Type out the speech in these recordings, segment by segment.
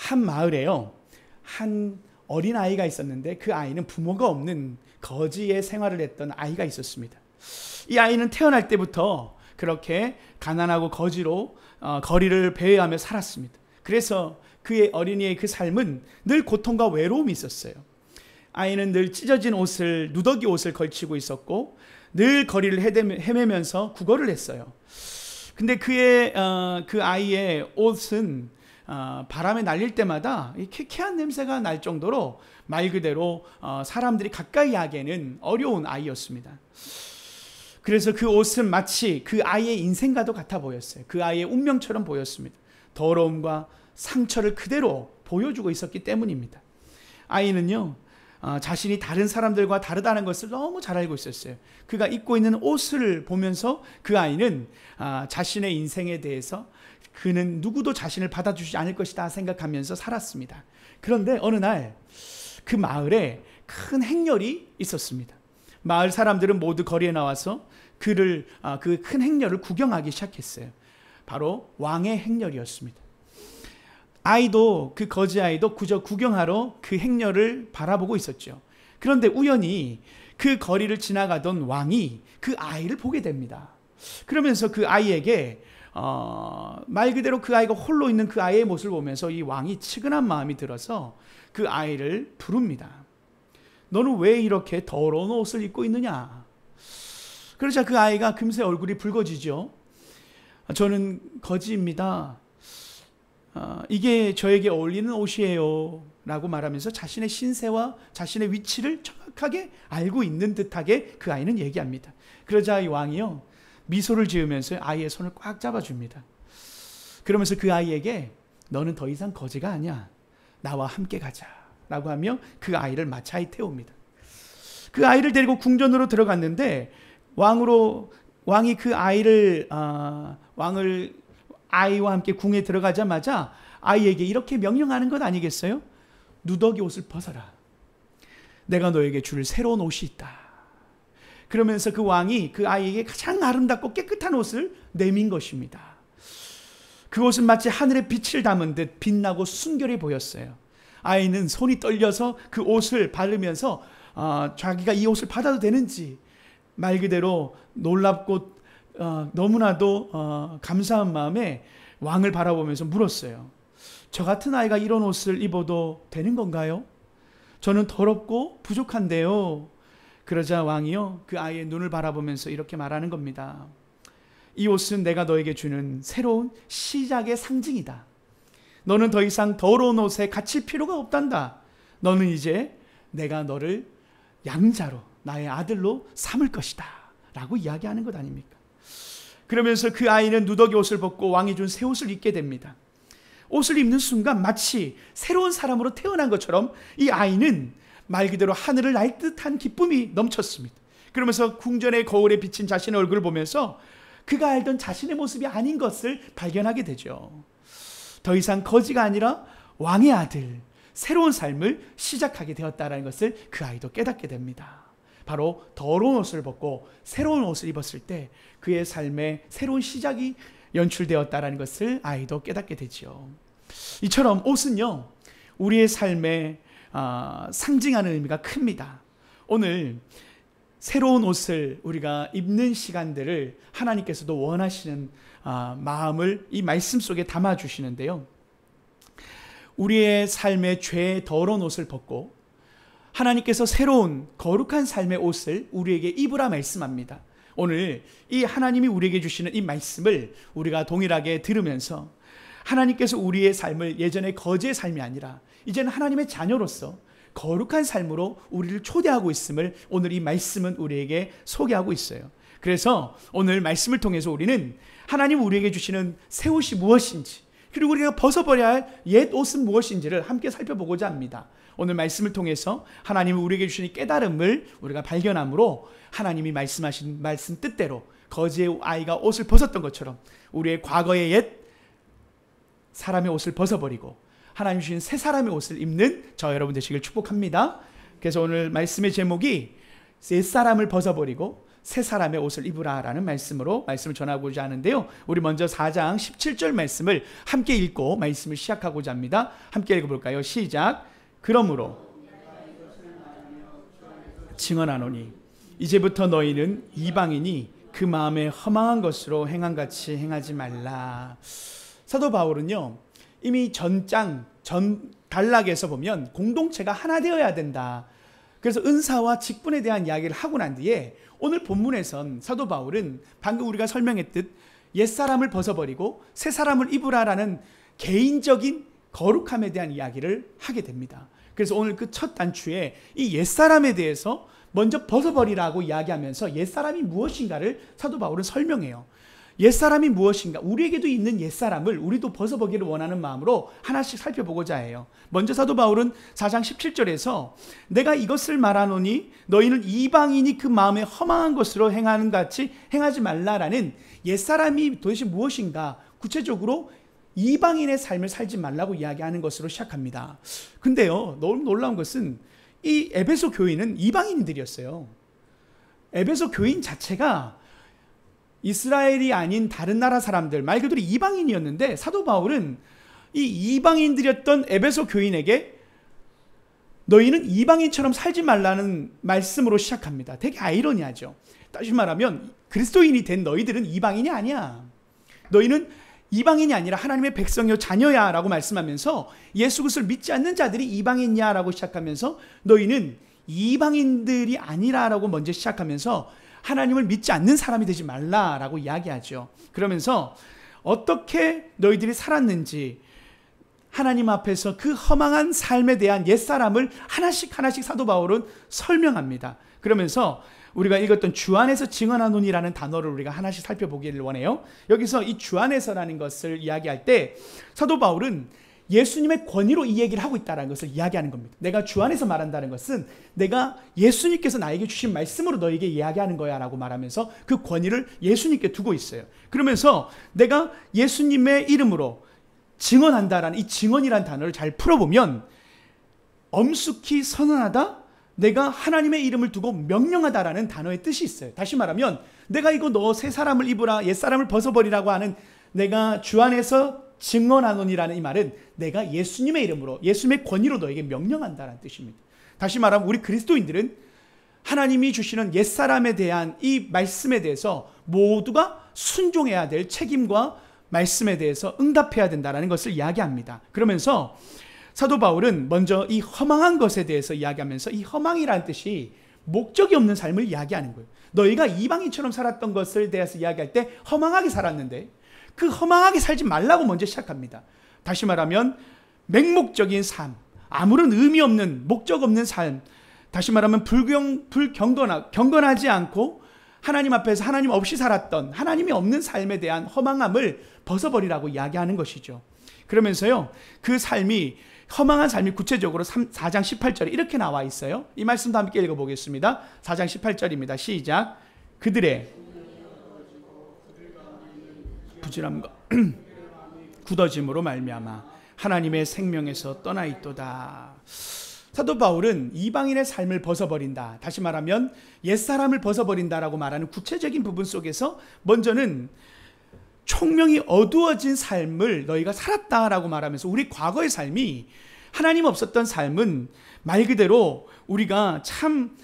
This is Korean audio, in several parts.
한 마을에요, 한 어린아이가 있었는데 그 아이는 부모가 없는 거지의 생활을 했던 아이가 있었습니다. 이 아이는 태어날 때부터 그렇게 가난하고 거지로 거리를 배회하며 살았습니다. 그래서 그의 어린이의 그 삶은 늘 고통과 외로움이 있었어요. 아이는 늘 찢어진 옷을, 누더기 옷을 걸치고 있었고 늘 거리를 헤매면서 구걸을 했어요. 근데 그 아이의 옷은 바람에 날릴 때마다 쾌쾌한 냄새가 날 정도로 말 그대로 사람들이 가까이 하기에는 어려운 아이였습니다. 그래서 그 옷은 마치 그 아이의 인생과도 같아 보였어요. 그 아이의 운명처럼 보였습니다. 더러움과 상처를 그대로 보여주고 있었기 때문입니다. 아이는요, 자신이 다른 사람들과 다르다는 것을 너무 잘 알고 있었어요. 그가 입고 있는 옷을 보면서 그 아이는 자신의 인생에 대해서 그는 누구도 자신을 받아주지 않을 것이다 생각하면서 살았습니다. 그런데 어느 날 그 마을에 큰 행렬이 있었습니다. 마을 사람들은 모두 거리에 나와서 그 큰 행렬을 구경하기 시작했어요. 바로 왕의 행렬이었습니다. 그 거지 아이도 그저 구경하러 그 행렬을 바라보고 있었죠. 그런데 우연히 그 거리를 지나가던 왕이 그 아이를 보게 됩니다. 그러면서 그 아이에게 말 그대로 그 아이가 홀로 있는 그 아이의 모습을 보면서 이 왕이 측은한 마음이 들어서 그 아이를 부릅니다. 너는 왜 이렇게 더러운 옷을 입고 있느냐? 그러자 그 아이가 금세 얼굴이 붉어지죠. 저는 거지입니다. 이게 저에게 어울리는 옷이에요 라고 말하면서 자신의 신세와 자신의 위치를 정확하게 알고 있는 듯하게 그 아이는 얘기합니다. 그러자 이 왕이요, 미소를 지으면서 아이의 손을 꽉 잡아줍니다. 그러면서 그 아이에게 너는 더 이상 거지가 아니야, 나와 함께 가자 라고 하며 그 아이를 마차에 태웁니다. 그 아이를 데리고 궁전으로 들어갔는데 왕이 그 아이와 함께 궁에 들어가자마자 아이에게 이렇게 명령하는 것 아니겠어요? 누더기 옷을 벗어라. 내가 너에게 줄 새로운 옷이 있다. 그러면서 그 왕이 그 아이에게 가장 아름답고 깨끗한 옷을 내민 것입니다. 그 옷은 마치 하늘의 빛을 담은 듯 빛나고 순결해 보였어요. 아이는 손이 떨려서 그 옷을 바르면서 자기가 이 옷을 받아도 되는지 말 그대로 놀랍고 너무나도 감사한 마음에 왕을 바라보면서 물었어요. 저 같은 아이가 이런 옷을 입어도 되는 건가요? 저는 더럽고 부족한데요. 그러자 왕이요, 그 아이의 눈을 바라보면서 이렇게 말하는 겁니다. 이 옷은 내가 너에게 주는 새로운 시작의 상징이다. 너는 더 이상 더러운 옷에 갇힐 필요가 없단다. 너는 이제 내가 너를 양자로, 나의 아들로 삼을 것이다 라고 이야기하는 것 아닙니까? 그러면서 그 아이는 누더기 옷을 벗고 왕이 준 새 옷을 입게 됩니다. 옷을 입는 순간 마치 새로운 사람으로 태어난 것처럼 이 아이는 말 그대로 하늘을 날 듯한 기쁨이 넘쳤습니다. 그러면서 궁전의 거울에 비친 자신의 얼굴을 보면서 그가 알던 자신의 모습이 아닌 것을 발견하게 되죠. 더 이상 거지가 아니라 왕의 아들, 새로운 삶을 시작하게 되었다는 것을 그 아이도 깨닫게 됩니다. 바로 더러운 옷을 벗고 새로운 옷을 입었을 때 그의 삶에 새로운 시작이 연출되었다는 것을 아이도 깨닫게 되죠. 이처럼 옷은요, 우리의 삶에 상징하는 의미가 큽니다. 오늘 새로운 옷을 우리가 입는 시간들을 하나님께서도 원하시는 마음을 이 말씀 속에 담아주시는데요. 우리의 삶의 죄의 더러운 옷을 벗고 하나님께서 새로운 거룩한 삶의 옷을 우리에게 입으라 말씀합니다. 오늘 이 하나님이 우리에게 주시는 이 말씀을 우리가 동일하게 들으면서 하나님께서 우리의 삶을 예전의 거지의 삶이 아니라 이제는 하나님의 자녀로서 거룩한 삶으로 우리를 초대하고 있음을 오늘 이 말씀은 우리에게 소개하고 있어요. 그래서 오늘 말씀을 통해서 우리는 하나님 우리에게 주시는 새 옷이 무엇인지, 그리고 우리가 벗어버려야 할 옛 옷은 무엇인지를 함께 살펴보고자 합니다. 오늘 말씀을 통해서 하나님이 우리에게 주시는 깨달음을 우리가 발견함으로 하나님이 말씀하신 말씀 뜻대로 거지의 아이가 옷을 벗었던 것처럼 우리의 과거의 옛 사람의 옷을 벗어버리고 하나님 주신 새 사람의 옷을 입는 저 여러분 되시길 축복합니다. 그래서 오늘 말씀의 제목이 옛 사람을 벗어버리고 새 사람의 옷을 입으라라는 말씀으로 말씀을 전하고자 하는데요. 우리 먼저 4장 17절 말씀을 함께 읽고 말씀을 시작하고자 합니다. 함께 읽어볼까요? 시작. 그러므로 증언하노니 이제부터 너희는 이방인이 그 마음에 허망한 것으로 행한 같이 행하지 말라. 사도 바울은요, 이미 전 단락에서 보면 공동체가 하나 되어야 된다. 그래서 은사와 직분에 대한 이야기를 하고 난 뒤에 오늘 본문에선 사도 바울은 방금 우리가 설명했듯 옛사람을 벗어버리고 새 사람을 입으라라는 개인적인 거룩함에 대한 이야기를 하게 됩니다. 그래서 오늘 그 첫 단추에 이 옛사람에 대해서 먼저 벗어버리라고 이야기하면서 옛사람이 무엇인가를 사도 바울은 설명해요. 옛사람이 무엇인가, 우리에게도 있는 옛사람을 우리도 벗어보기를 원하는 마음으로 하나씩 살펴보고자 해요. 먼저 사도 바울은 4장 17절에서 내가 이것을 말하노니 너희는 이방인이 그 마음에 허망한 것으로 행하는 같이 행하지 말라라는 옛사람이 도대체 무엇인가, 구체적으로 이방인의 삶을 살지 말라고 이야기하는 것으로 시작합니다. 근데요, 너무 놀라운 것은 이 에베소 교인은 이방인들이었어요. 에베소 교인 자체가 이스라엘이 아닌 다른 나라 사람들, 말 그대로 이방인이었는데 사도 바울은 이 이방인들이었던 에베소 교인에게 너희는 이방인처럼 살지 말라는 말씀으로 시작합니다. 되게 아이러니하죠. 다시 말하면 그리스도인이 된 너희들은 이방인이 아니야. 너희는 이방인이 아니라 하나님의 백성이요 자녀야 라고 말씀하면서 예수 그리스도를 믿지 않는 자들이 이방인이야 라고 시작하면서 너희는 이방인들이 아니라 라고 먼저 시작하면서 하나님을 믿지 않는 사람이 되지 말라라고 이야기하죠. 그러면서 어떻게 너희들이 살았는지 하나님 앞에서 그 허망한 삶에 대한 옛사람을 하나씩 사도 바울은 설명합니다. 그러면서 우리가 읽었던 주 안에서 증언하노니라는 단어를 우리가 하나씩 살펴보기를 원해요. 여기서 이 주 안에서라는 것을 이야기할 때 사도 바울은 예수님의 권위로 이 얘기를 하고 있다는 것을 이야기하는 겁니다. 내가 주 안에서 말한다는 것은 내가 예수님께서 나에게 주신 말씀으로 너에게 이야기하는 거야 라고 말하면서 그 권위를 예수님께 두고 있어요. 그러면서 내가 예수님의 이름으로 증언한다라는 이 증언이라는 단어를 잘 풀어보면 엄숙히 선언하다, 내가 하나님의 이름을 두고 명령하다라는 단어의 뜻이 있어요. 다시 말하면 내가 이거 너 새 사람을 입으라, 옛 사람을 벗어버리라고 하는 내가 주 안에서 증언하노니라는 이 말은 내가 예수님의 이름으로 예수님의 권위로 너에게 명령한다는 뜻입니다. 다시 말하면 우리 그리스도인들은 하나님이 주시는 옛사람에 대한 이 말씀에 대해서 모두가 순종해야 될 책임과 말씀에 대해서 응답해야 된다는 것을 이야기합니다. 그러면서 사도 바울은 먼저 이 허망한 것에 대해서 이야기하면서 이 허망이라는 뜻이 목적이 없는 삶을 이야기하는 거예요. 너희가 이방인처럼 살았던 것을 대해서 이야기할 때 허망하게 살았는데 그 허망하게 살지 말라고 먼저 시작합니다. 다시 말하면 맹목적인 삶, 아무런 의미 없는 목적 없는 삶, 다시 말하면 경건하지 않고 하나님 앞에서 하나님 없이 살았던 하나님이 없는 삶에 대한 허망함을 벗어버리라고 이야기하는 것이죠. 그러면서요, 그 삶이 허망한 삶이 구체적으로 4장 18절에 이렇게 나와 있어요. 이 말씀도 함께 읽어보겠습니다. 4장 18절입니다. 시작. 그들의 부질함과 굳어짐으로 말미암아 하나님의 생명에서 떠나 있도다. 사도 바울은 이방인의 삶을 벗어버린다, 다시 말하면 옛사람을 벗어버린다라고 말하는 구체적인 부분 속에서 먼저는 총명이 어두워진 삶을 너희가 살았다라고 말하면서 우리 과거의 삶이 하나님 없었던 삶은 말 그대로 우리가 참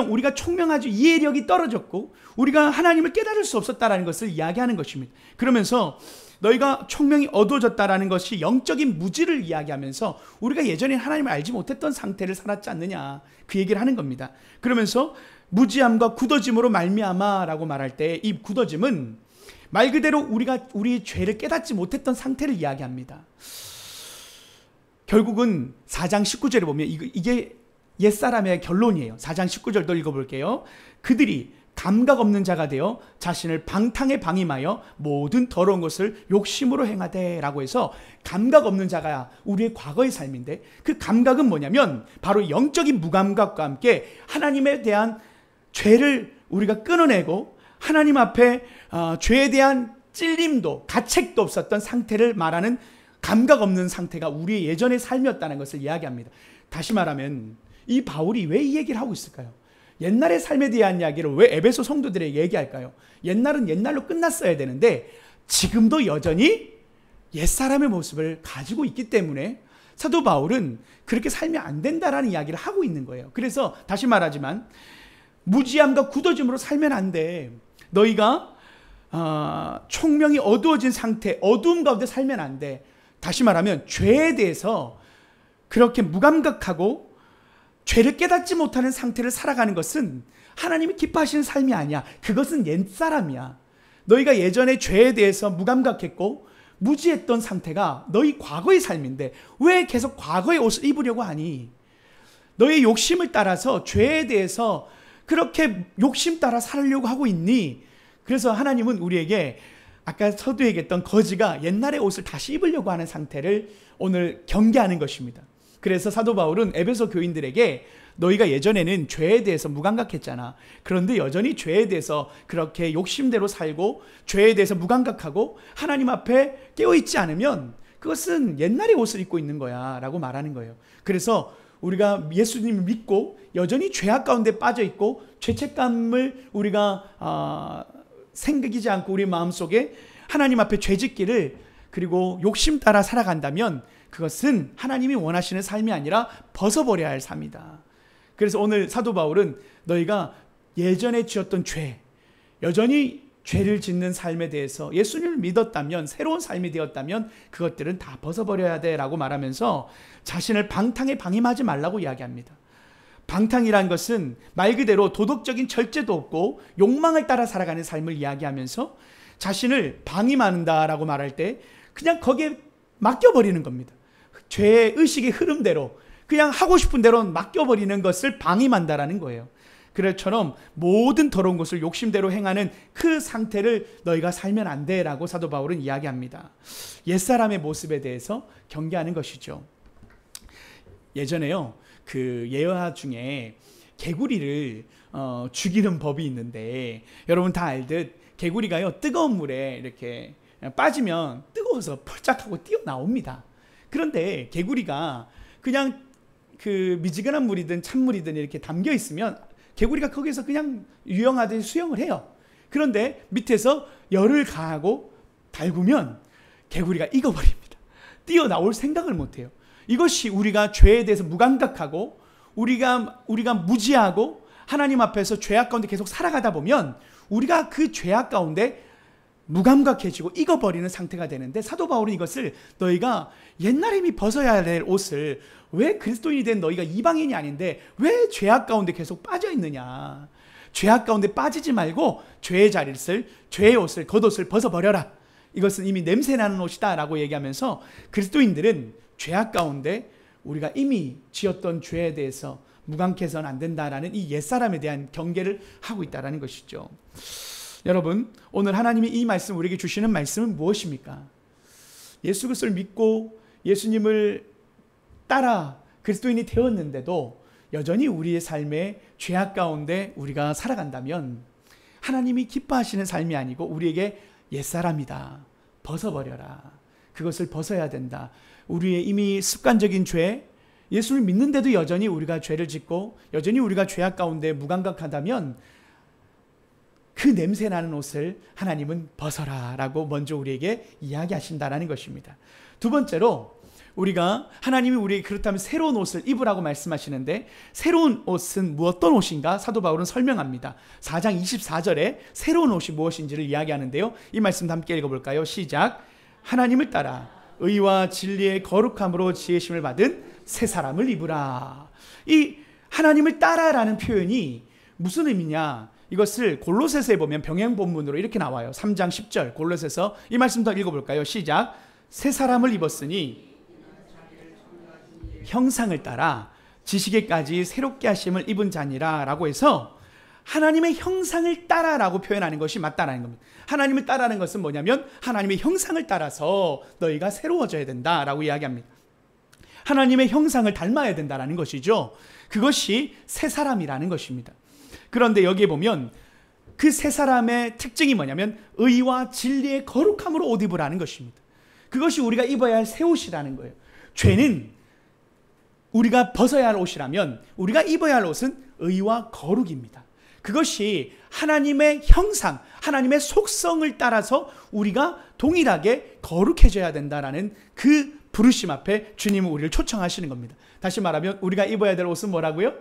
우리가 총명하지 이해력이 떨어졌고 우리가 하나님을 깨달을 수 없었다라는 것을 이야기하는 것입니다. 그러면서 너희가 총명이 어두워졌다라는 것이 영적인 무지를 이야기하면서 우리가 예전에 하나님을 알지 못했던 상태를 살았지 않느냐, 그 얘기를 하는 겁니다. 그러면서 무지함과 굳어짐으로 말미암아라고 말할 때 이 굳어짐은 말 그대로 우리가 우리 죄를 깨닫지 못했던 상태를 이야기합니다. 결국은 4장 19절에 보면 이게 옛사람의 결론이에요. 4장 19절도 읽어볼게요. 그들이 감각 없는 자가 되어 자신을 방탕에 방임하여 모든 더러운 것을 욕심으로 행하되 라고 해서 감각 없는 자가 우리의 과거의 삶인데 그 감각은 뭐냐면 바로 영적인 무감각과 함께 하나님에 대한 죄를 우리가 끊어내고 하나님 앞에 죄에 대한 찔림도 가책도 없었던 상태를 말하는 감각 없는 상태가 우리의 예전의 삶이었다는 것을 이야기합니다. 다시 말하면 이 바울이 왜 이 얘기를 하고 있을까요? 옛날의 삶에 대한 이야기를 왜 에베소 성도들에게 얘기할까요? 옛날은 옛날로 끝났어야 되는데 지금도 여전히 옛사람의 모습을 가지고 있기 때문에 사도 바울은 그렇게 살면 안 된다라는 이야기를 하고 있는 거예요. 그래서 다시 말하지만 무지함과 굳어짐으로 살면 안 돼. 너희가 총명이 어두워진 상태, 어두움 가운데 살면 안 돼. 다시 말하면 죄에 대해서 그렇게 무감각하고 죄를 깨닫지 못하는 상태를 살아가는 것은 하나님이 기뻐하시는 삶이 아니야. 그것은 옛사람이야. 너희가 예전에 죄에 대해서 무감각했고 무지했던 상태가 너희 과거의 삶인데 왜 계속 과거의 옷을 입으려고 하니? 너의 욕심을 따라서 죄에 대해서 그렇게 욕심 따라 살려고 하고 있니? 그래서 하나님은 우리에게 아까 서두에 얘기했던 거지가 옛날의 옷을 다시 입으려고 하는 상태를 오늘 경계하는 것입니다. 그래서 사도 바울은 에베소 교인들에게 너희가 예전에는 죄에 대해서 무감각했잖아. 그런데 여전히 죄에 대해서 그렇게 욕심대로 살고 죄에 대해서 무감각하고 하나님 앞에 깨어있지 않으면 그것은 옛날의 옷을 입고 있는 거야 라고 말하는 거예요. 그래서 우리가 예수님을 믿고 여전히 죄악 가운데 빠져있고 죄책감을 우리가 생기지 않고 우리 마음속에 하나님 앞에 죄짓기를 그리고 욕심 따라 살아간다면 그것은 하나님이 원하시는 삶이 아니라 벗어버려야 할 삶이다. 그래서 오늘 사도 바울은 너희가 예전에 지었던 죄, 여전히 죄를 짓는 삶에 대해서 예수님을 믿었다면, 새로운 삶이 되었다면 그것들은 다 벗어버려야 돼 라고 말하면서 자신을 방탕에 방임하지 말라고 이야기합니다. 방탕이란 것은 말 그대로 도덕적인 절제도 없고 욕망을 따라 살아가는 삶을 이야기하면서 자신을 방임한다라고 말할 때 그냥 거기에 맡겨버리는 겁니다. 죄의 의식의 흐름대로 그냥 하고 싶은 대로 맡겨버리는 것을 방임한다라는 거예요. 그처럼 모든 더러운 것을 욕심대로 행하는 그 상태를 너희가 살면 안 돼라고 사도 바울은 이야기합니다. 옛사람의 모습에 대해서 경계하는 것이죠. 예전에요, 그 예화 중에 개구리를 죽이는 법이 있는데 여러분 다 알듯 개구리가요 뜨거운 물에 이렇게 빠지면 뜨거워서 펄짝하고 뛰어나옵니다. 그런데 개구리가 그냥 그 미지근한 물이든 찬물이든 이렇게 담겨 있으면 개구리가 거기서 그냥 유영하듯이 수영을 해요. 그런데 밑에서 열을 가하고 달구면 개구리가 익어버립니다. 뛰어나올 생각을 못해요. 이것이 우리가 죄에 대해서 무감각하고 우리가 무지하고 하나님 앞에서 죄악 가운데 계속 살아가다 보면 우리가 그 죄악 가운데 무감각해지고 익어버리는 상태가 되는데 사도 바울은 이것을 너희가 옛날에 이미 벗어야 될 옷을 왜 그리스도인이 된 너희가 이방인이 아닌데 왜 죄악 가운데 계속 빠져 있느냐. 죄악 가운데 빠지지 말고 죄의 자리를 죄의 옷을 겉옷을 벗어버려라. 이것은 이미 냄새나는 옷이다 라고 얘기하면서 그리스도인들은 죄악 가운데 우리가 이미 지었던 죄에 대해서 무감해서는 안 된다라는 이 옛사람에 대한 경계를 하고 있다는 것이죠. 여러분, 오늘 하나님이 이 말씀 우리에게 주시는 말씀은 무엇입니까? 예수 그리스도를 믿고 예수님을 따라 그리스도인이 되었는데도 여전히 우리의 삶에 죄악 가운데 우리가 살아간다면 하나님이 기뻐하시는 삶이 아니고 우리에게 옛사람이다. 벗어버려라. 그것을 벗어야 된다. 우리의 이미 습관적인 죄, 예수를 믿는데도 여전히 우리가 죄를 짓고 여전히 우리가 죄악 가운데 무감각하다면 그 냄새나는 옷을 하나님은 벗어라 라고 먼저 우리에게 이야기하신다는 것입니다. 두 번째로 우리가 하나님이 우리에게 그렇다면 새로운 옷을 입으라고 말씀하시는데 새로운 옷은 어떤 옷인가? 사도 바울은 설명합니다. 4장 24절에 새로운 옷이 무엇인지를 이야기하는데요. 이 말씀 함께 읽어볼까요? 시작. 하나님을 따라 의와 진리의 거룩함으로 지으심을 받은 새 사람을 입으라. 이 하나님을 따라라는 표현이 무슨 의미냐? 이것을 골로새서에 보면 병행 본문으로 이렇게 나와요. 3장 10절 골로새서 이 말씀 더 읽어볼까요? 시작. 새 사람을 입었으니 형상을 따라 지식에까지 새롭게 하심을 입은 자니라 라고 해서 하나님의 형상을 따라라고 표현하는 것이 맞다라는 겁니다. 하나님을 따라하는 것은 뭐냐면 하나님의 형상을 따라서 너희가 새로워져야 된다라고 이야기합니다. 하나님의 형상을 닮아야 된다라는 것이죠. 그것이 새 사람이라는 것입니다. 그런데 여기에 보면 그 새 사람의 특징이 뭐냐면 의와 진리의 거룩함으로 옷 입으라는 것입니다. 그것이 우리가 입어야 할 새 옷이라는 거예요. 죄는 우리가 벗어야 할 옷이라면 우리가 입어야 할 옷은 의와 거룩입니다. 그것이 하나님의 형상, 하나님의 속성을 따라서 우리가 동일하게 거룩해져야 된다라는 그 부르심 앞에 주님은 우리를 초청하시는 겁니다. 다시 말하면 우리가 입어야 될 옷은 뭐라고요?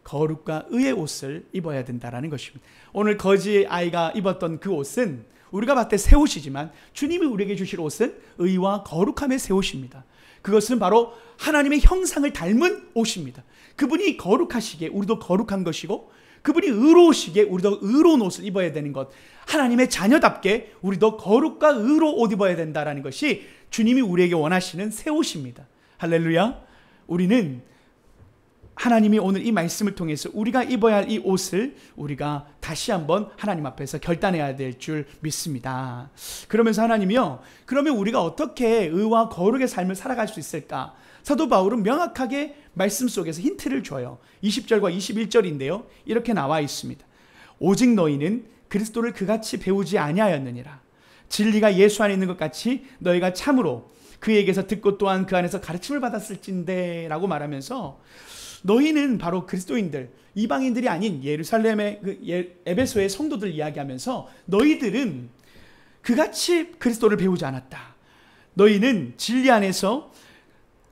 거룩과 의의 옷을 입어야 된다라는 것입니다. 오늘 거지 아이가 입었던 그 옷은 우리가 봤을 때 새 옷이지만 주님이 우리에게 주실 옷은 의와 거룩함의 새 옷입니다. 그것은 바로 하나님의 형상을 닮은 옷입니다. 그분이 거룩하시기에 우리도 거룩한 것이고, 그분이 의로우시기에 우리도 의로운 옷을 입어야 되는 것, 하나님의 자녀답게 우리도 거룩과 의로 옷 입어야 된다는 것이 주님이 우리에게 원하시는 새 옷입니다. 할렐루야. 우리는 하나님이 오늘 이 말씀을 통해서 우리가 입어야 할 이 옷을 우리가 다시 한번 하나님 앞에서 결단해야 될 줄 믿습니다. 그러면서 하나님이요, 그러면 우리가 어떻게 의와 거룩의 삶을 살아갈 수 있을까? 사도 바울은 명확하게 말씀 속에서 힌트를 줘요. 20절과 21절인데요. 이렇게 나와 있습니다. 오직 너희는 그리스도를 그같이 배우지 아니하였느니라. 진리가 예수 안에 있는 것 같이 너희가 참으로 그에게서 듣고 또한 그 안에서 가르침을 받았을진데 라고 말하면서, 너희는 바로 그리스도인들, 이방인들이 아닌 예루살렘의 에베소의 성도들 이야기하면서 너희들은 그같이 그리스도를 배우지 않았다. 너희는 진리 안에서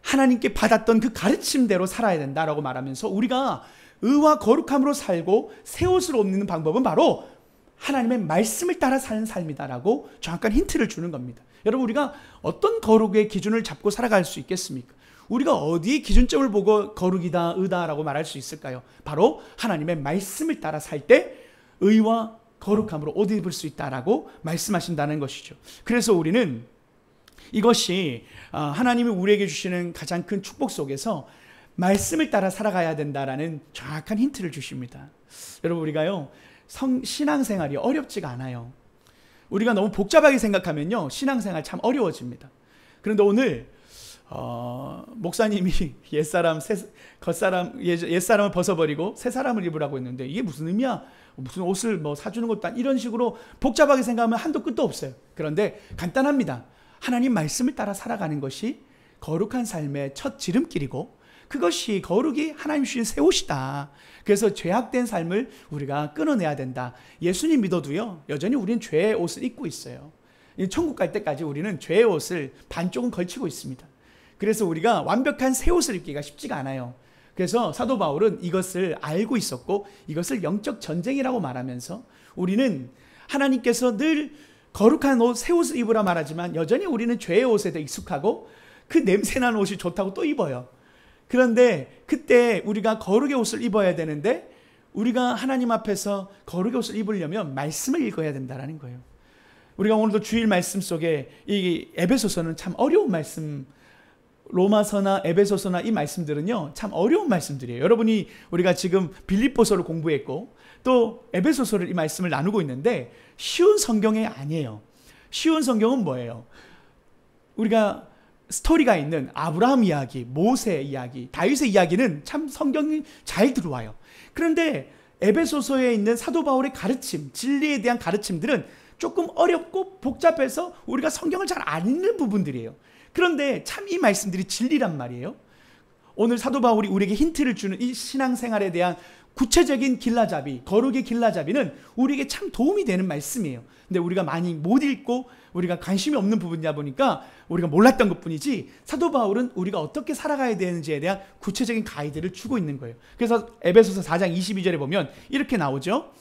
하나님께 받았던 그 가르침대로 살아야 된다라고 말하면서, 우리가 의와 거룩함으로 살고 새 옷을 입는 방법은 바로 하나님의 말씀을 따라 사는 삶이다라고 정확한 힌트를 주는 겁니다. 여러분, 우리가 어떤 거룩의 기준을 잡고 살아갈 수 있겠습니까? 우리가 어디에 기준점을 보고 거룩이다, 의다라고 말할 수 있을까요? 바로 하나님의 말씀을 따라 살 때 의와 거룩함으로 옷 입을 수 있다라고 말씀하신다는 것이죠. 그래서 우리는 이것이 하나님이 우리에게 주시는 가장 큰 축복 속에서 말씀을 따라 살아가야 된다라는 정확한 힌트를 주십니다. 여러분, 우리가요, 신앙생활이 어렵지가 않아요. 우리가 너무 복잡하게 생각하면요, 신앙생활 참 어려워집니다. 그런데 오늘 목사님이 옛사람을 벗어버리고 새 사람을 입으라고 했는데, 이게 무슨 의미야? 무슨 옷을 뭐 사주는 것도 아니고, 이런 식으로 복잡하게 생각하면 한도 끝도 없어요. 그런데 간단합니다. 하나님 말씀을 따라 살아가는 것이 거룩한 삶의 첫 지름길이고, 그것이 거룩이 하나님 주신 새 옷이다. 그래서 죄악된 삶을 우리가 끊어내야 된다. 예수님 믿어도요, 여전히 우리는 죄의 옷을 입고 있어요. 천국 갈 때까지 우리는 죄의 옷을 반쪽은 걸치고 있습니다. 그래서 우리가 완벽한 새 옷을 입기가 쉽지가 않아요. 그래서 사도 바울은 이것을 알고 있었고, 이것을 영적 전쟁이라고 말하면서, 우리는 하나님께서 늘 거룩한 옷, 새 옷을 입으라 말하지만 여전히 우리는 죄의 옷에 더 익숙하고 그 냄새나는 옷이 좋다고 또 입어요. 그런데 그때 우리가 거룩의 옷을 입어야 되는데, 우리가 하나님 앞에서 거룩의 옷을 입으려면 말씀을 읽어야 된다는 거예요. 우리가 오늘도 주일 말씀 속에 이 에베소서는 참 어려운 말씀, 로마서나 에베소서나 이 말씀들은요, 참 어려운 말씀들이에요. 여러분이 우리가 지금 빌립보서를 공부했고 또 에베소서를 이 말씀을 나누고 있는데, 쉬운 성경이 아니에요. 쉬운 성경은 뭐예요? 우리가 스토리가 있는 아브라함 이야기, 모세 이야기, 다윗의 이야기는 참 성경이 잘 들어와요. 그런데 에베소서에 있는 사도 바울의 가르침, 진리에 대한 가르침들은 조금 어렵고 복잡해서 우리가 성경을 잘 안 읽는 부분들이에요. 그런데 참 이 말씀들이 진리란 말이에요. 오늘 사도 바울이 우리에게 힌트를 주는 이 신앙생활에 대한 구체적인 길라잡이, 거룩의 길라잡이는 우리에게 참 도움이 되는 말씀이에요. 근데 우리가 많이 못 읽고 우리가 관심이 없는 부분이다 보니까 우리가 몰랐던 것뿐이지, 사도 바울은 우리가 어떻게 살아가야 되는지에 대한 구체적인 가이드를 주고 있는 거예요. 그래서 에베소서 4장 22절에 보면 이렇게 나오죠.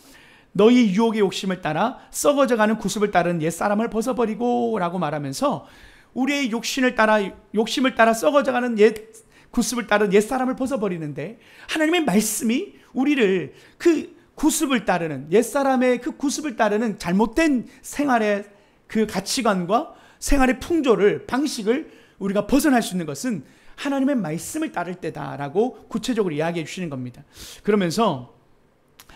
너희 유혹의 욕심을 따라 썩어져가는 구습을 따른 옛사람을 벗어버리고 라고 말하면서, 우리의 욕심을 따라 썩어져가는 구습을 따른 옛사람을 벗어버리는데, 하나님의 말씀이 우리를 그 구습을 따르는, 옛사람의 그 구습을 따르는 잘못된 생활의 그 가치관과 생활의 풍조를, 방식을 우리가 벗어날 수 있는 것은 하나님의 말씀을 따를 때다라고 구체적으로 이야기해 주시는 겁니다. 그러면서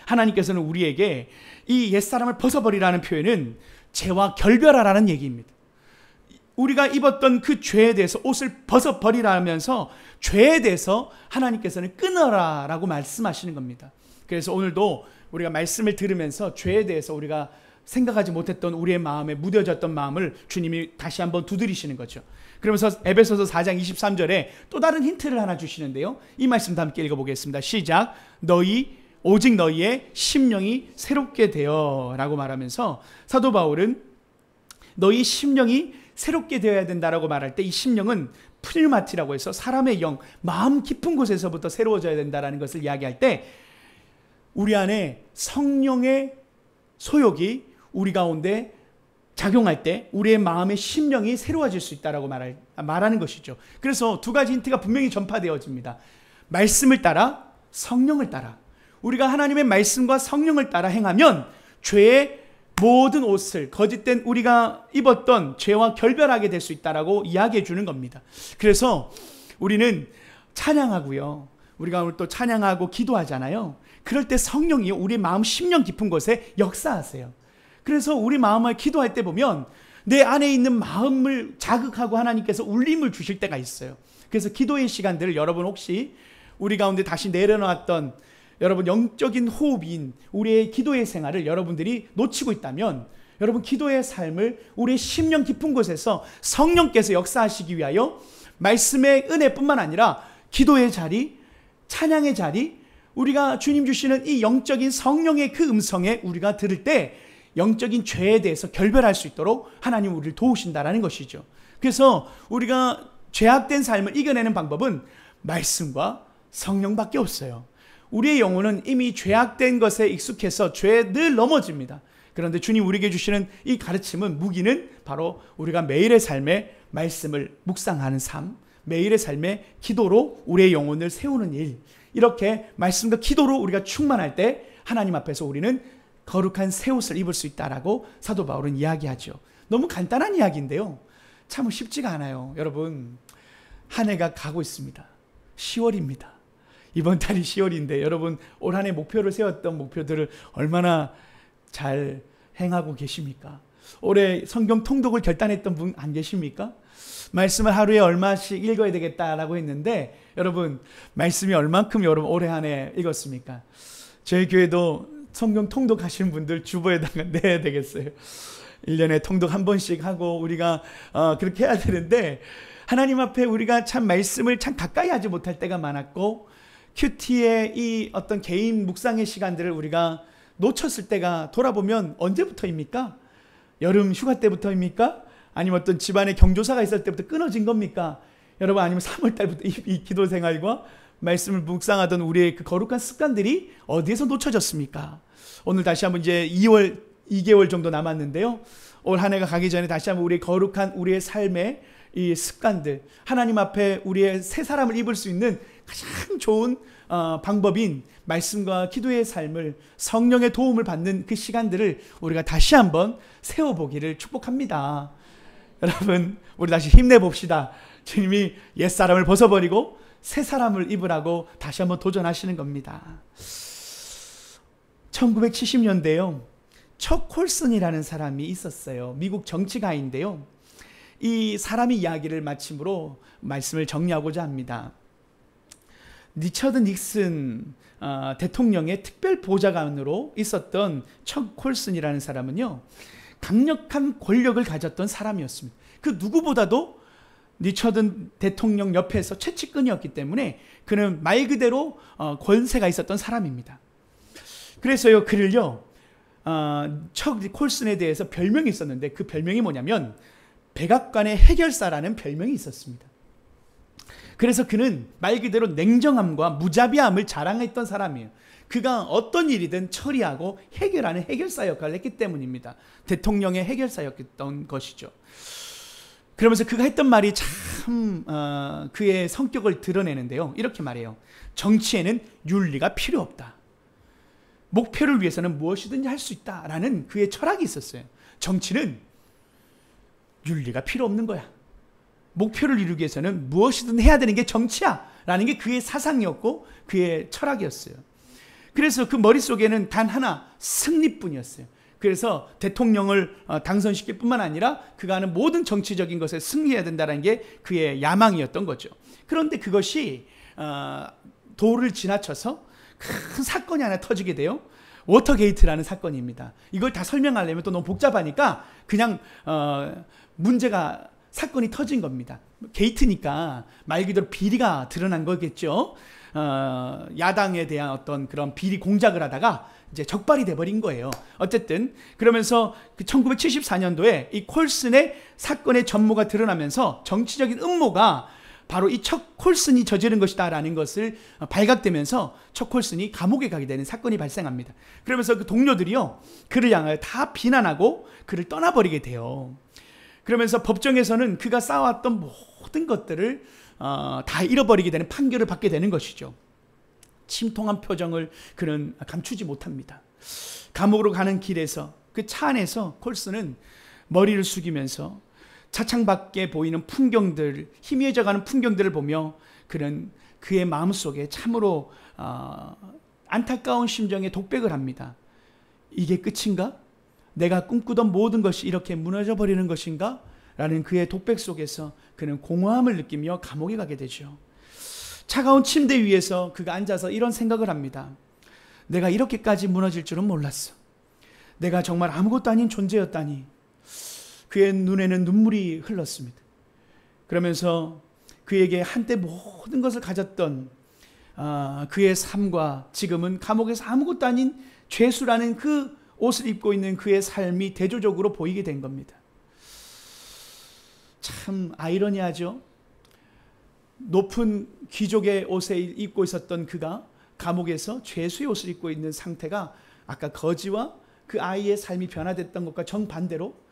하나님께서는 우리에게 이 옛사람을 벗어버리라는 표현은 죄와 결별하라는 얘기입니다. 우리가 입었던 그 죄에 대해서 옷을 벗어버리라면서 죄에 대해서 하나님께서는 끊어라 라고 말씀하시는 겁니다. 그래서 오늘도 우리가 말씀을 들으면서 죄에 대해서 우리가 생각하지 못했던 우리의 마음에 무뎌졌던 마음을 주님이 다시 한번 두드리시는 거죠. 그러면서 에베소서 4장 23절에 또 다른 힌트를 하나 주시는데요. 이 말씀도 함께 읽어보겠습니다. 시작. 오직 너희의 심령이 새롭게 되어 라고 말하면서 사도 바울은 너희 심령이 새롭게 되어야 된다라고 말할 때 이 심령은 프니마티라고 해서 사람의 영, 마음 깊은 곳에서부터 새로워져야 된다라는 것을 이야기할 때 우리 안에 성령의 소욕이 우리 가운데 작용할 때 우리의 마음의 심령이 새로워질 수 있다라고 말하는 것이죠. 그래서 두 가지 힌트가 분명히 전파되어집니다. 말씀을 따라 성령을 따라. 우리가 하나님의 말씀과 성령을 따라 행하면 죄의 모든 옷을 거짓된 우리가 입었던 죄와 결별하게 될 수 있다라고 이야기해 주는 겁니다. 그래서 우리는 찬양하고요. 우리가 오늘 또 찬양하고 기도하잖아요. 그럴 때 성령이 우리 마음 심령 깊은 곳에 역사하세요. 그래서 우리 마음을 기도할 때 보면 내 안에 있는 마음을 자극하고 하나님께서 울림을 주실 때가 있어요. 그래서 기도의 시간들을 여러분 혹시 우리 가운데 다시 내려놨던 여러분 영적인 호흡인 우리의 기도의 생활을 여러분들이 놓치고 있다면 여러분 기도의 삶을 우리의 심령 깊은 곳에서 성령께서 역사하시기 위하여 말씀의 은혜뿐만 아니라 기도의 자리, 찬양의 자리, 우리가 주님 주시는 이 영적인 성령의 그 음성에 우리가 들을 때 영적인 죄에 대해서 결별할 수 있도록 하나님 우리를 도우신다라는 것이죠. 그래서 우리가 죄악된 삶을 이겨내는 방법은 말씀과 성령밖에 없어요. 우리의 영혼은 이미 죄악된 것에 익숙해서 죄에 늘 넘어집니다. 그런데 주님 우리에게 주시는 이 가르침은 무기는 바로 우리가 매일의 삶에 말씀을 묵상하는 삶, 매일의 삶에 기도로 우리의 영혼을 세우는 일, 이렇게 말씀과 기도로 우리가 충만할 때 하나님 앞에서 우리는 거룩한 새 옷을 입을 수 있다라고 사도 바울은 이야기하죠. 너무 간단한 이야기인데요. 참 쉽지가 않아요. 여러분, 한 해가 가고 있습니다. 10월입니다. 이번 달이 10월인데 여러분 올 한 해 목표를 세웠던 목표들을 얼마나 잘 행하고 계십니까? 올해 성경 통독을 결단했던 분 안 계십니까? 말씀을 하루에 얼마씩 읽어야 되겠다라고 했는데 여러분 말씀이 얼만큼 여러분 올해 한 해 읽었습니까? 저희 교회도 성경 통독하시는 분들 주보에다가 내야 되겠어요. 1년에 통독 한 번씩 하고 우리가 그렇게 해야 되는데 하나님 앞에 우리가 참 말씀을 참 가까이 하지 못할 때가 많았고 큐티의 이 어떤 개인 묵상의 시간들을 우리가 놓쳤을 때가 돌아보면 언제부터입니까? 여름 휴가 때부터입니까? 아니면 어떤 집안에 경조사가 있을 때부터 끊어진 겁니까? 여러분 아니면 3월 달부터 이 기도 생활과 말씀을 묵상하던 우리의 그 거룩한 습관들이 어디에서 놓쳐졌습니까? 오늘 다시 한번 이제 2개월 정도 남았는데요. 올 한 해가 가기 전에 다시 한번 우리의 거룩한 우리의 삶의 이 습관들, 하나님 앞에 우리의 새 사람을 입을 수 있는 가장 좋은 방법인 말씀과 기도의 삶을 성령의 도움을 받는 그 시간들을 우리가 다시 한번 세워보기를 축복합니다. 여러분 우리 다시 힘내봅시다. 주님이 옛사람을 벗어버리고 새 사람을 입으라고 다시 한번 도전하시는 겁니다. 1970년대요. 척 콜슨이라는 사람이 있었어요. 미국 정치가인데요. 이 사람의 이야기를 마침으로 말씀을 정리하고자 합니다. 리처드 닉슨 대통령의 특별 보좌관으로 있었던 척 콜슨이라는 사람은요, 강력한 권력을 가졌던 사람이었습니다. 그 누구보다도 리처드 대통령 옆에서 최측근이었기 때문에 그는 말 그대로 권세가 있었던 사람입니다. 그래서요, 그를요, 척 콜슨에 대해서 별명이 있었는데 그 별명이 뭐냐면 백악관의 해결사라는 별명이 있었습니다. 그래서 그는 말 그대로 냉정함과 무자비함을 자랑했던 사람이에요. 그가 어떤 일이든 처리하고 해결하는 해결사 역할을 했기 때문입니다. 대통령의 해결사였던 것이죠. 그러면서 그가 했던 말이 참 그의 성격을 드러내는데요. 이렇게 말해요. 정치에는 윤리가 필요 없다. 목표를 위해서는 무엇이든지 할 수 있다라는 그의 철학이 있었어요. 정치는 윤리가 필요 없는 거야. 목표를 이루기 위해서는 무엇이든 해야 되는 게 정치야 라는 게 그의 사상이었고 그의 철학이었어요. 그래서 그 머릿속에는 단 하나, 승리뿐이었어요. 그래서 대통령을 당선시킬 뿐만 아니라 그가 하는 모든 정치적인 것에 승리해야 된다는 게 그의 야망이었던 거죠. 그런데 그것이 도를 지나쳐서 큰 사건이 하나 터지게 돼요. 워터게이트라는 사건입니다. 이걸 다 설명하려면 또 너무 복잡하니까 그냥 사건이 터진 겁니다. 게이트니까 말 그대로 비리가 드러난 거겠죠. 야당에 대한 어떤 그런 비리 공작을 하다가 이제 적발이 돼버린 거예요. 어쨌든 그러면서 그 1974년도에 이 콜슨의 사건의 전모가 드러나면서 정치적인 음모가 바로 이 척 콜슨이 저지른 것이다라는 것을 발각되면서 척 콜슨이 감옥에 가게 되는 사건이 발생합니다. 그러면서 그 동료들이요, 그를 향하여 다 비난하고 그를 떠나버리게 돼요. 그러면서 법정에서는 그가 쌓아왔던 모든 것들을 다 잃어버리게 되는 판결을 받게 되는 것이죠. 침통한 표정을 그는 감추지 못합니다. 감옥으로 가는 길에서 그 차 안에서 콜슨은 머리를 숙이면서 차창 밖에 보이는 풍경들, 희미해져가는 풍경들을 보며 그는 그의 마음속에 참으로 안타까운 심정에 독백을 합니다. 이게 끝인가? 내가 꿈꾸던 모든 것이 이렇게 무너져 버리는 것인가? 라는 그의 독백 속에서 그는 공허함을 느끼며 감옥에 가게 되죠. 차가운 침대 위에서 그가 앉아서 이런 생각을 합니다. 내가 이렇게까지 무너질 줄은 몰랐어. 내가 정말 아무것도 아닌 존재였다니. 그의 눈에는 눈물이 흘렀습니다. 그러면서 그에게 한때 모든 것을 가졌던 그의 삶과 지금은 감옥에서 아무것도 아닌 죄수라는 그 옷을 입고 있는 그의 삶이 대조적으로 보이게 된 겁니다. 참 아이러니하죠. 높은 귀족의 옷을 입고 있었던 그가 감옥에서 죄수의 옷을 입고 있는 상태가 아까 거지와 그 아이의 삶이 변화됐던 것과 정반대로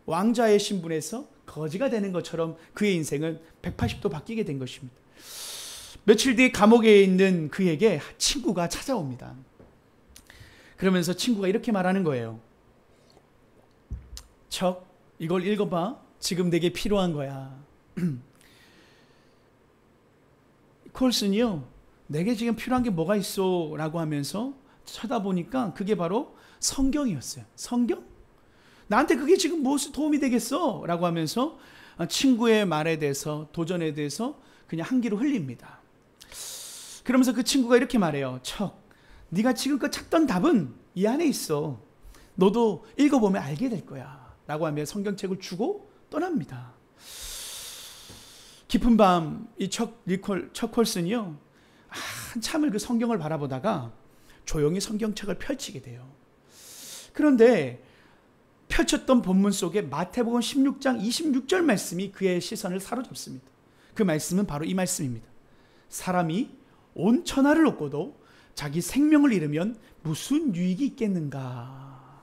왕자의 신분에서 거지가 되는 것처럼 그의 인생은 180도 바뀌게 된 것입니다. 며칠 뒤에 감옥에 있는 그에게 친구가 찾아옵니다. 그러면서 친구가 이렇게 말하는 거예요. 척, 이걸 읽어봐. 지금 내게 필요한 거야. 콜슨이요, 내게 지금 필요한 게 뭐가 있어? 라고 하면서 쳐다보니까 그게 바로 성경이었어요. 성경? 나한테 그게 지금 무엇 도움이 되겠어? 라고 하면서 친구의 말에 대해서, 도전에 대해서 그냥 한기로 흘립니다. 그러면서 그 친구가 이렇게 말해요. 척, 네가 지금껏 찾던 답은 이 안에 있어. 너도 읽어보면 알게 될 거야. 라고 하며 성경책을 주고 떠납니다. 깊은 밤 이 척 콜슨이요, 한참을 그 성경을 바라보다가 조용히 성경책을 펼치게 돼요. 그런데 펼쳤던 본문 속에 마태복음 16장 26절 말씀이 그의 시선을 사로잡습니다. 그 말씀은 바로 이 말씀입니다. 사람이 온 천하를 얻고도 자기 생명을 잃으면 무슨 유익이 있겠는가.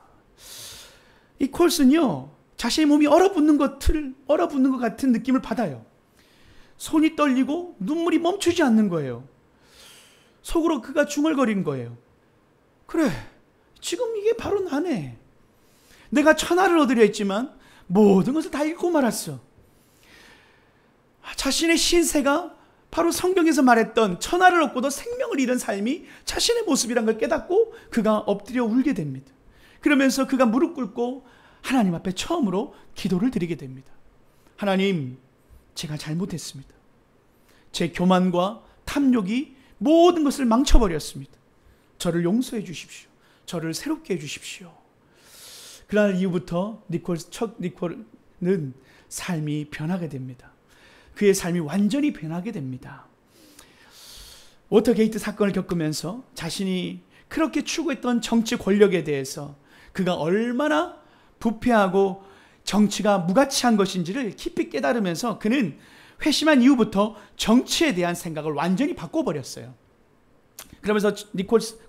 이 콜슨이요, 자신의 몸이 얼어붙는 것 같은 느낌을 받아요. 손이 떨리고 눈물이 멈추지 않는 거예요. 속으로 그가 중얼거린 거예요. 그래, 지금 이게 바로 나네. 내가 천하를 얻으려 했지만 모든 것을 다 잃고 말았어. 자신의 신세가 바로 성경에서 말했던 천하를 얻고도 생명을 잃은 삶이 자신의 모습이란 걸 깨닫고 그가 엎드려 울게 됩니다. 그러면서 그가 무릎 꿇고 하나님 앞에 처음으로 기도를 드리게 됩니다. 하나님, 제가 잘못했습니다. 제 교만과 탐욕이 모든 것을 망쳐버렸습니다. 저를 용서해 주십시오. 저를 새롭게 해 주십시오. 그날 이후부터 니콜은 삶이 변하게 됩니다. 그의 삶이 완전히 변하게 됩니다. 워터게이트 사건을 겪으면서 자신이 그렇게 추구했던 정치 권력에 대해서 그가 얼마나 부패하고 정치가 무가치한 것인지를 깊이 깨달으면서 그는 회심한 이후부터 정치에 대한 생각을 완전히 바꿔버렸어요. 그러면서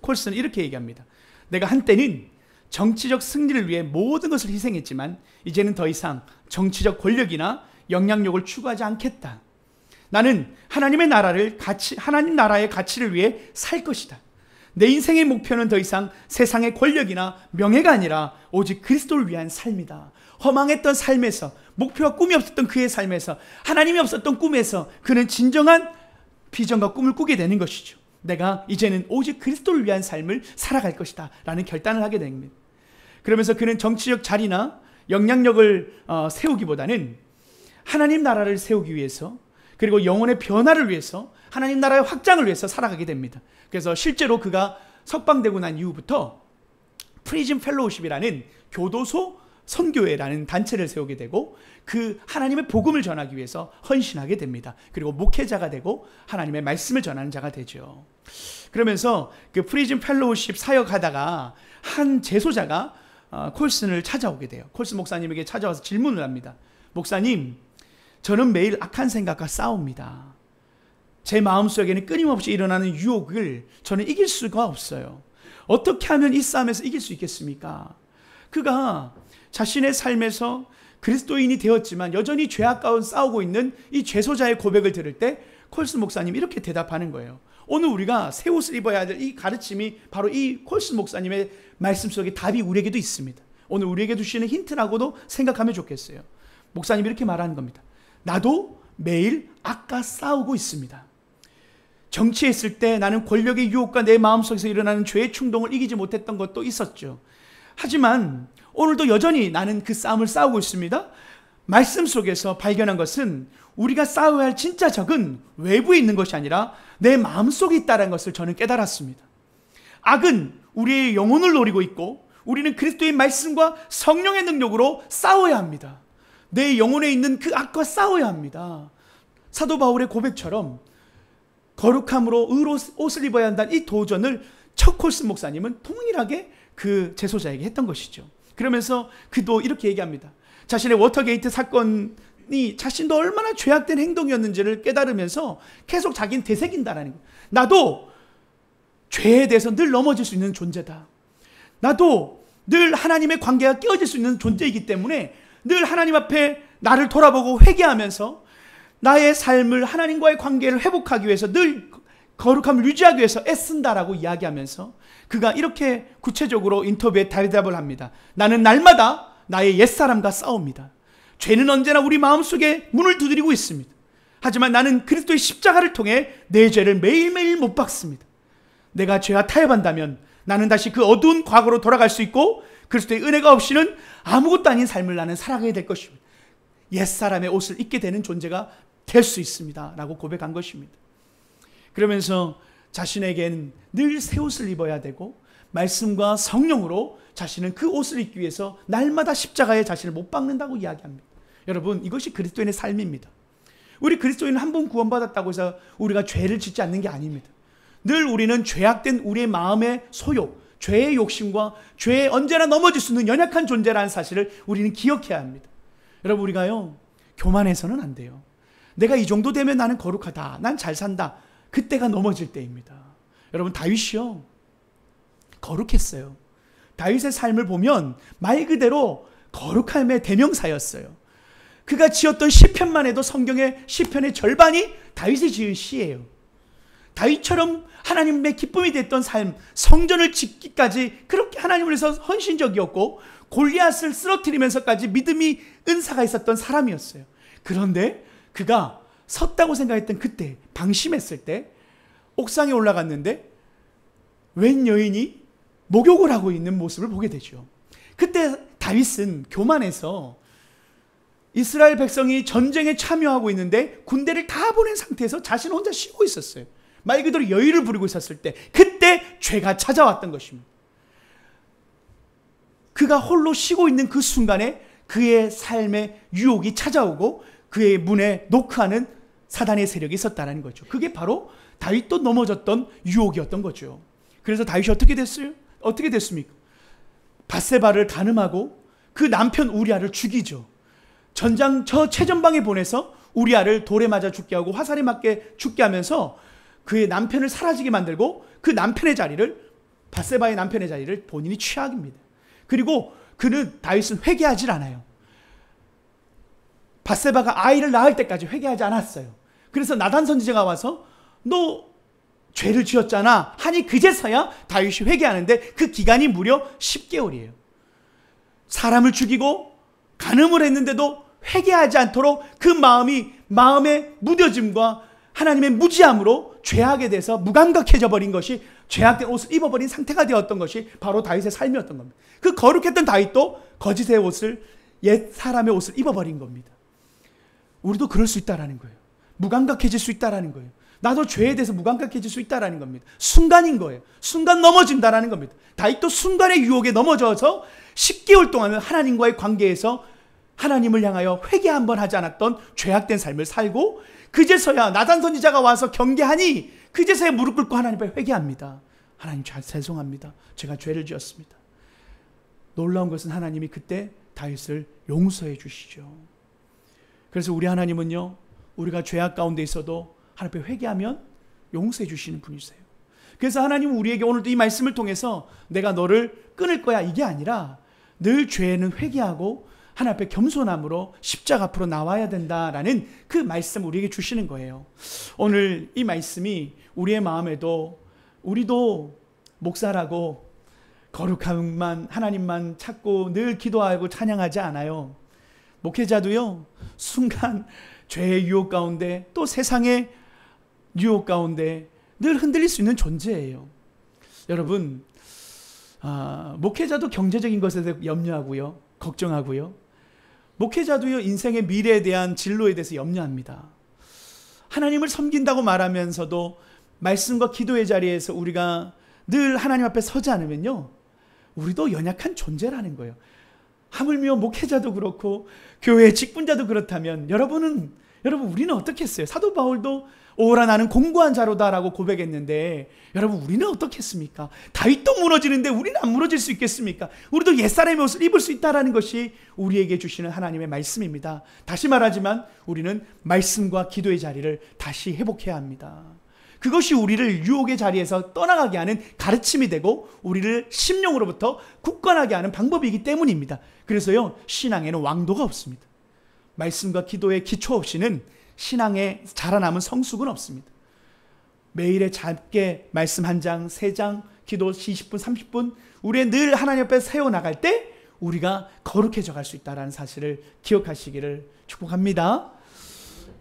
콜슨은 이렇게 얘기합니다. 내가 한때는 정치적 승리를 위해 모든 것을 희생했지만 이제는 더 이상 정치적 권력이나 영향력을 추구하지 않겠다. 나는 하나님 나라의 가치를 위해 살 것이다. 내 인생의 목표는 더 이상 세상의 권력이나 명예가 아니라 오직 그리스도를 위한 삶이다. 허망했던 삶에서, 목표와 꿈이 없었던 그의 삶에서, 하나님이 없었던 꿈에서 그는 진정한 비전과 꿈을 꾸게 되는 것이죠. 내가 이제는 오직 그리스도를 위한 삶을 살아갈 것이다 라는 결단을 하게 됩니다. 그러면서 그는 정치적 자리나 영향력을 세우기보다는 하나님 나라를 세우기 위해서, 그리고 영혼의 변화를 위해서, 하나님 나라의 확장을 위해서 살아가게 됩니다. 그래서 실제로 그가 석방되고 난 이후부터 프리즌 펠로우십이라는 교도소 선교회라는 단체를 세우게 되고 그 하나님의 복음을 전하기 위해서 헌신하게 됩니다. 그리고 목회자가 되고 하나님의 말씀을 전하는 자가 되죠. 그러면서 그 프리즌 펠로우십 사역하다가 한 제소자가 콜슨을 찾아오게 돼요. 콜슨 목사님에게 찾아와서 질문을 합니다. 목사님, 저는 매일 악한 생각과 싸웁니다. 제 마음속에는 끊임없이 일어나는 유혹을 저는 이길 수가 없어요. 어떻게 하면 이 싸움에서 이길 수 있겠습니까? 그가 자신의 삶에서 그리스도인이 되었지만 여전히 죄악과 싸우고 있는 이 죄소자의 고백을 들을 때 콜슨 목사님이 이렇게 대답하는 거예요. 오늘 우리가 새 옷을 입어야 될 이 가르침이 바로 이 콜슨 목사님의 말씀 속에 답이 우리에게도 있습니다. 오늘 우리에게 주시는 힌트라고도 생각하면 좋겠어요. 목사님이 이렇게 말하는 겁니다. 나도 매일 악과 싸우고 있습니다. 정치에 있을 때 나는 권력의 유혹과 내 마음속에서 일어나는 죄의 충동을 이기지 못했던 것도 있었죠. 하지만 오늘도 여전히 나는 그 싸움을 싸우고 있습니다. 말씀 속에서 발견한 것은 우리가 싸워야 할 진짜 적은 외부에 있는 것이 아니라 내 마음속에 있다는 것을 저는 깨달았습니다. 악은 우리의 영혼을 노리고 있고 우리는 그리스도의 말씀과 성령의 능력으로 싸워야 합니다. 내 영혼에 있는 그 악과 싸워야 합니다. 사도 바울의 고백처럼 거룩함으로 의로 옷을 입어야 한다는 이 도전을 첫 콜슨 목사님은 동일하게 그 제소자에게 했던 것이죠. 그러면서 그도 이렇게 얘기합니다. 자신의 워터게이트 사건이 자신도 얼마나 죄악된 행동이었는지를 깨달으면서 계속 자기는 되새긴다라는 거예요. 나도 죄에 대해서 늘 넘어질 수 있는 존재다. 나도 늘 하나님의 관계가 깨어질 수 있는 존재이기 때문에 늘 하나님 앞에 나를 돌아보고 회개하면서 나의 삶을 하나님과의 관계를 회복하기 위해서 늘 거룩함을 유지하기 위해서 애쓴다라고 이야기하면서 그가 이렇게 구체적으로 인터뷰에 대답을 합니다. 나는 날마다 나의 옛사람과 싸웁니다. 죄는 언제나 우리 마음속에 문을 두드리고 있습니다. 하지만 나는 그리스도의 십자가를 통해 내 죄를 매일매일 못 박습니다. 내가 죄와 타협한다면 나는 다시 그 어두운 과거로 돌아갈 수 있고 그리스도의 은혜가 없이는 아무것도 아닌 삶을 나는 살아가게 될 것입니다. 옛사람의 옷을 입게 되는 존재가 될 수 있습니다 라고 고백한 것입니다. 그러면서 자신에겐 늘 새 옷을 입어야 되고 말씀과 성령으로 자신은 그 옷을 입기 위해서 날마다 십자가에 자신을 못 박는다고 이야기합니다. 여러분, 이것이 그리스도인의 삶입니다. 우리 그리스도인은 한 번 구원받았다고 해서 우리가 죄를 짓지 않는 게 아닙니다. 늘 우리는 죄악된 우리의 마음의 소욕, 죄의 욕심과 죄에 언제나 넘어질 수 있는 연약한 존재라는 사실을 우리는 기억해야 합니다. 여러분, 우리가요 교만해서는 안 돼요. 내가 이 정도 되면 나는 거룩하다, 난 잘 산다, 그때가 넘어질 때입니다. 여러분, 다윗이요 거룩했어요. 다윗의 삶을 보면 말 그대로 거룩함의 대명사였어요. 그가 지었던 시편만 해도 성경의 시편의 절반이 다윗이 지은 시예요. 다윗처럼 하나님의 기쁨이 됐던 삶, 성전을 짓기까지 그렇게 하나님을 위해서 헌신적이었고 골리앗을 쓰러뜨리면서까지 믿음이 은사가 있었던 사람이었어요. 그런데 그가 섰다고 생각했던 그때, 방심했을 때 옥상에 올라갔는데 웬 여인이 목욕을 하고 있는 모습을 보게 되죠. 그때 다윗은 교만해서 이스라엘 백성이 전쟁에 참여하고 있는데 군대를 다 보낸 상태에서 자신 혼자 쉬고 있었어요. 말 그대로 여유를 부리고 있었을 때 그때 죄가 찾아왔던 것입니다. 그가 홀로 쉬고 있는 그 순간에 그의 삶에 유혹이 찾아오고 그의 문에 노크하는 사단의 세력이 있었다는 거죠. 그게 바로 다윗도 넘어졌던 유혹이었던 거죠. 그래서 다윗이 어떻게 됐어요? 어떻게 됐습니까? 밧세바를 간음하고 그 남편 우리아를 죽이죠. 전장 저 최전방에 보내서 우리아를 돌에 맞아 죽게 하고 화살에 맞게 죽게 하면서 그의 남편을 사라지게 만들고 그 남편의 자리를, 밧세바의 남편의 자리를 본인이 취하입니다. 그리고 그는, 다윗은 회개하지 않아요. 밧세바가 아이를 낳을 때까지 회개하지 않았어요. 그래서 나단 선지자가 와서 너 죄를 지었잖아 하니 그제서야 다윗이 회개하는데 그 기간이 무려 10개월이에요. 사람을 죽이고 간음을 했는데도 회개하지 않도록 그 마음의 무뎌짐과 하나님의 무지함으로 죄악에 대해서 무감각해져 버린 것이, 죄악된 옷을 입어버린 상태가 되었던 것이 바로 다윗의 삶이었던 겁니다. 그 거룩했던 다윗도 거짓의 옷을, 옛 사람의 옷을 입어버린 겁니다. 우리도 그럴 수 있다라는 거예요. 무감각해질 수 있다라는 거예요. 나도 죄에 대해서 무감각해질 수 있다라는 겁니다. 순간인 거예요. 순간 넘어진다라는 겁니다. 다윗도 순간의 유혹에 넘어져서 10개월 동안은 하나님과의 관계에서 하나님을 향하여 회개 한번 하지 않았던 죄악된 삶을 살고, 그제서야 나단 선지자가 와서 경계하니 그제서야 무릎 꿇고 하나님 앞에 회개합니다. 하나님 죄송합니다. 제가 죄를 지었습니다. 놀라운 것은 하나님이 그때 다윗을 용서해 주시죠. 그래서 우리 하나님은요, 우리가 죄악 가운데 있어도 하나님 앞에 회개하면 용서해 주시는 분이세요. 그래서 하나님은 우리에게 오늘도 이 말씀을 통해서 내가 너를 끊을 거야 이게 아니라 늘 죄에는 회개하고 하나님 앞에 겸손함으로 십자가 앞으로 나와야 된다라는 그 말씀 우리에게 주시는 거예요. 오늘 이 말씀이 우리의 마음에도, 우리도 목사라고 거룩함만 하나님만 찾고 늘 기도하고 찬양하지 않아요. 목회자도요, 순간 죄의 유혹 가운데 또 세상의 유혹 가운데 늘 흔들릴 수 있는 존재예요. 여러분, 목회자도 경제적인 것에 대해서 염려하고요, 걱정하고요. 목회자도요, 인생의 미래에 대한 진로에 대해서 염려합니다. 하나님을 섬긴다고 말하면서도 말씀과 기도의 자리에서 우리가 늘 하나님 앞에 서지 않으면요, 우리도 연약한 존재라는 거예요. 하물며 목회자도 그렇고 교회의 직분자도 그렇다면 여러분 우리는 어떻겠어요? 사도 바울도 오라 나는 공고한 자로다라고 고백했는데 여러분 우리는 어떻겠습니까? 다윗도 무너지는데 우리는 안 무너질 수 있겠습니까? 우리도 옛사람의 옷을 입을 수 있다라는 것이 우리에게 주시는 하나님의 말씀입니다. 다시 말하지만 우리는 말씀과 기도의 자리를 다시 회복해야 합니다. 그것이 우리를 유혹의 자리에서 떠나가게 하는 가르침이 되고 우리를 심령으로부터 굳건하게 하는 방법이기 때문입니다. 그래서요, 신앙에는 왕도가 없습니다. 말씀과 기도의 기초 없이는 신앙에 자라남은 성숙은 없습니다. 매일에 짧게 말씀 1장, 3장, 기도 20분, 30분 우리의 늘 하나님 앞에 세워나갈 때 우리가 거룩해져 갈 수 있다는 사실을 기억하시기를 축복합니다.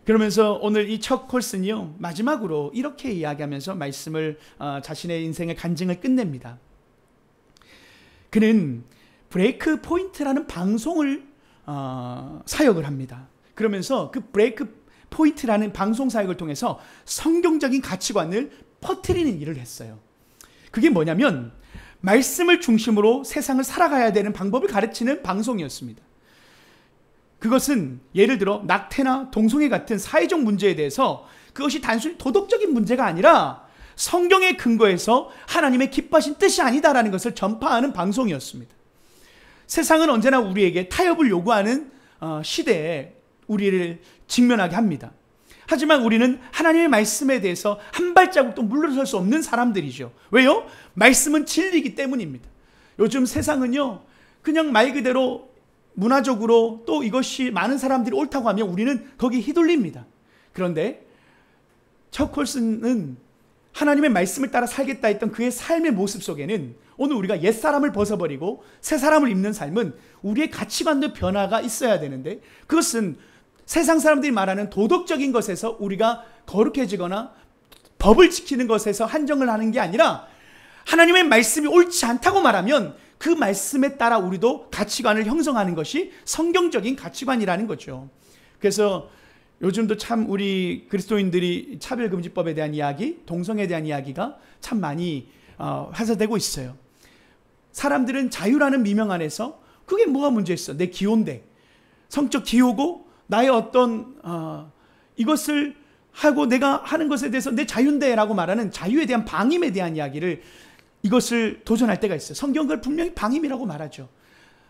그러면서 오늘 이 척 콜슨이요, 마지막으로 이렇게 이야기하면서 말씀을 자신의 인생의 간증을 끝냅니다. 그는 브레이크 포인트라는 방송을 사역을 합니다. 그러면서 그 브레이크 포인트라는 방송 사역을 통해서 성경적인 가치관을 퍼뜨리는 일을 했어요. 그게 뭐냐면 말씀을 중심으로 세상을 살아가야 되는 방법을 가르치는 방송이었습니다. 그것은 예를 들어 낙태나 동성애 같은 사회적 문제에 대해서 그것이 단순히 도덕적인 문제가 아니라 성경의 근거에서 하나님의 기뻐하신 뜻이 아니다라는 것을 전파하는 방송이었습니다. 세상은 언제나 우리에게 타협을 요구하는 시대에 우리를 직면하게 합니다. 하지만 우리는 하나님의 말씀에 대해서 한 발자국도 물러설 수 없는 사람들이죠. 왜요? 말씀은 진리이기 때문입니다. 요즘 세상은요, 그냥 말 그대로 문화적으로 또 이것이 많은 사람들이 옳다고 하면 우리는 거기에 휘둘립니다. 그런데 척 콜슨은 하나님의 말씀을 따라 살겠다 했던 그의 삶의 모습 속에는 오늘 우리가 옛사람을 벗어버리고 새사람을 입는 삶은 우리의 가치관의 변화가 있어야 되는데 그것은 세상 사람들이 말하는 도덕적인 것에서 우리가 거룩해지거나 법을 지키는 것에서 한정을 하는 게 아니라 하나님의 말씀이 옳지 않다고 말하면 그 말씀에 따라 우리도 가치관을 형성하는 것이 성경적인 가치관이라는 거죠. 그래서 요즘도 참 우리 그리스도인들이 차별금지법에 대한 이야기, 동성애에 대한 이야기가 참 많이 회자되고 있어요. 사람들은 자유라는 미명 안에서 그게 뭐가 문제 있어? 내 기호인데, 성적 기호고 나의 어떤 이것을 하고 내가 하는 것에 대해서 내 자유인데 라고 말하는 자유에 대한 방임에 대한 이야기를 이것을 도전할 때가 있어요. 성경은 그걸 분명히 방임이라고 말하죠.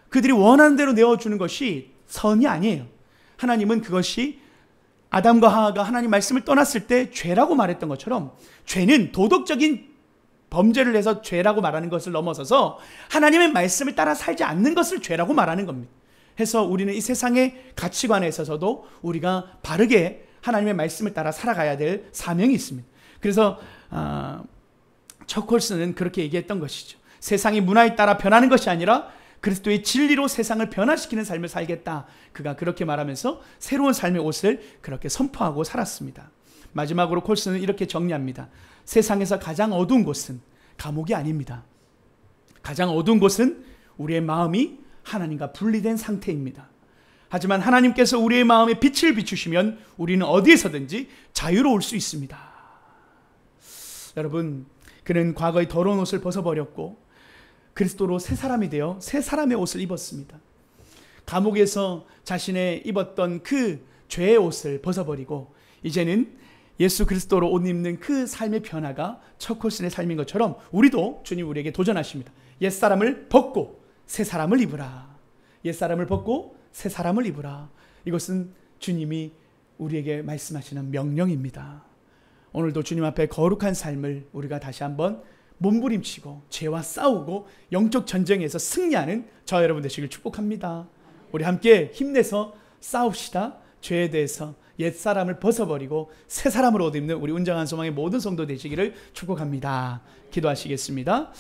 그들이 원하는 대로 내어주는 것이 선이 아니에요. 하나님은 그것이 아담과 하와가 하나님 말씀을 떠났을 때 죄라고 말했던 것처럼 죄는 도덕적인 범죄를 해서 죄라고 말하는 것을 넘어서서 하나님의 말씀을 따라 살지 않는 것을 죄라고 말하는 겁니다. 해서 우리는 이 세상의 가치관에 있어서도 우리가 바르게 하나님의 말씀을 따라 살아가야 될 사명이 있습니다. 그래서 척 콜슨은 그렇게 얘기했던 것이죠. 세상이 문화에 따라 변하는 것이 아니라 그리스도의 진리로 세상을 변화시키는 삶을 살겠다. 그가 그렇게 말하면서 새로운 삶의 옷을 그렇게 선포하고 살았습니다. 마지막으로 콜슨은 이렇게 정리합니다. 세상에서 가장 어두운 곳은 감옥이 아닙니다. 가장 어두운 곳은 우리의 마음이 하나님과 분리된 상태입니다. 하지만 하나님께서 우리의 마음에 빛을 비추시면 우리는 어디에서든지 자유로울 수 있습니다. 여러분, 그는 과거의 더러운 옷을 벗어버렸고 그리스도로 새 사람이 되어 새 사람의 옷을 입었습니다. 감옥에서 자신의 입었던 그 죄의 옷을 벗어버리고 이제는 예수 그리스도로 옷 입는 그 삶의 변화가 첫 코스의 삶인 것처럼 우리도 주님 우리에게 도전하십니다. 옛사람을 벗고 새 사람을 입으라. 옛사람을 벗고 새 사람을 입으라. 이것은 주님이 우리에게 말씀하시는 명령입니다. 오늘도 주님 앞에 거룩한 삶을 우리가 다시 한번 몸부림치고 죄와 싸우고 영적 전쟁에서 승리하는 저와 여러분 되시길 축복합니다. 우리 함께 힘내서 싸웁시다. 죄에 대해서 옛사람을 벗어버리고 새 사람으로 옷 입는 우리 운정한 소망의 모든 성도 되시기를 축복합니다. 기도하시겠습니다.